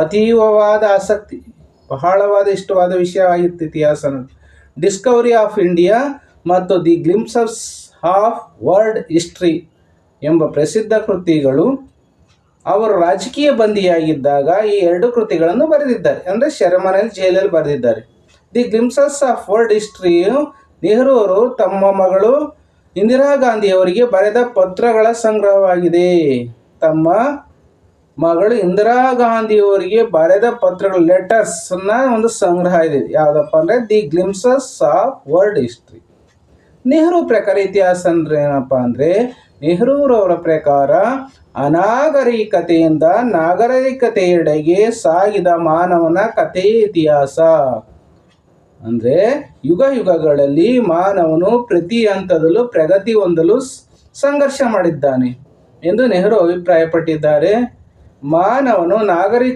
ಅತೀವವಾದ ಆಸಕ್ತಿ, ಬಹಳವಾದ ಇಷ್ಟವಾದ ವಿಷಯವಾಗಿತ್ತು ಇತಿಹಾಸ ಅನ್ನೋದು. ಡಿಸ್ಕವರಿ ಆಫ್ ಇಂಡಿಯಾ ಮತ್ತು the Glimpses of world history ಎಂಬ ಪ್ರಸಿದ್ಧ ಕೃತಿಗಳು ಅವರು ರಾಜಕೀಯ ಬಂದಿಯಾಗಿದ್ದಾಗ ಈ ಎರಡು ಕೃತಿಗಳನ್ನು ಬರೆದಿದ್ದಾರೆ. ಅಂದರೆ ಸೆರೆಮನೆಯಲ್ಲಿ ಜೈಲಲ್ಲಿ ಬರೆದಿದ್ದಾರೆ. ದಿ ಗ್ಲಿಮ್ಸಸ್ ಆಫ್ ವರ್ಲ್ಡ್ ಹಿಸ್ಟ್ರಿಯು ನೆಹರು ಅವರು ತಮ್ಮ ಮಗಳು ಇಂದಿರಾ ಗಾಂಧಿಯವರಿಗೆ ಬರೆದ ಪತ್ರಗಳ ಸಂಗ್ರಹವಾಗಿದೆ. ತಮ್ಮ ಮಗಳು ಇಂದಿರಾ ಗಾಂಧಿಯವರಿಗೆ ಬರೆದ ಪತ್ರಗಳ ಲೆಟರ್ಸ್ನ ಒಂದು ಸಂಗ್ರಹ ಇದೆ. ಯಾವುದಪ್ಪ ಅಂದರೆ the Glimpses of world history. Nehru ಪ್ರಕಾರ ಇತಿಹಾಸ ಅಂದರೆ ಏನಪ್ಪ ಅಂದರೆ, ನೆಹರೂರವರ ಪ್ರಕಾರ ಅನಾಗರಿಕತೆಯಿಂದ ನಾಗರಿಕತೆಯೆಡೆಗೆ ಸಾಗಿದ ಮಾನವನ ಕಥೆ ಇತಿಹಾಸ. ಅಂದರೆ ಯುಗ ಯುಗಗಳಲ್ಲಿ ಮಾನವನು ಪ್ರತಿ ಹಂತದಲ್ಲೂ ಪ್ರಗತಿ ಹೊಂದಲು ಸಂಘರ್ಷ ಮಾಡಿದ್ದಾನೆ ಎಂದು ನೆಹರು ಅಭಿಪ್ರಾಯಪಟ್ಟಿದ್ದಾರೆ. ಮಾನವನು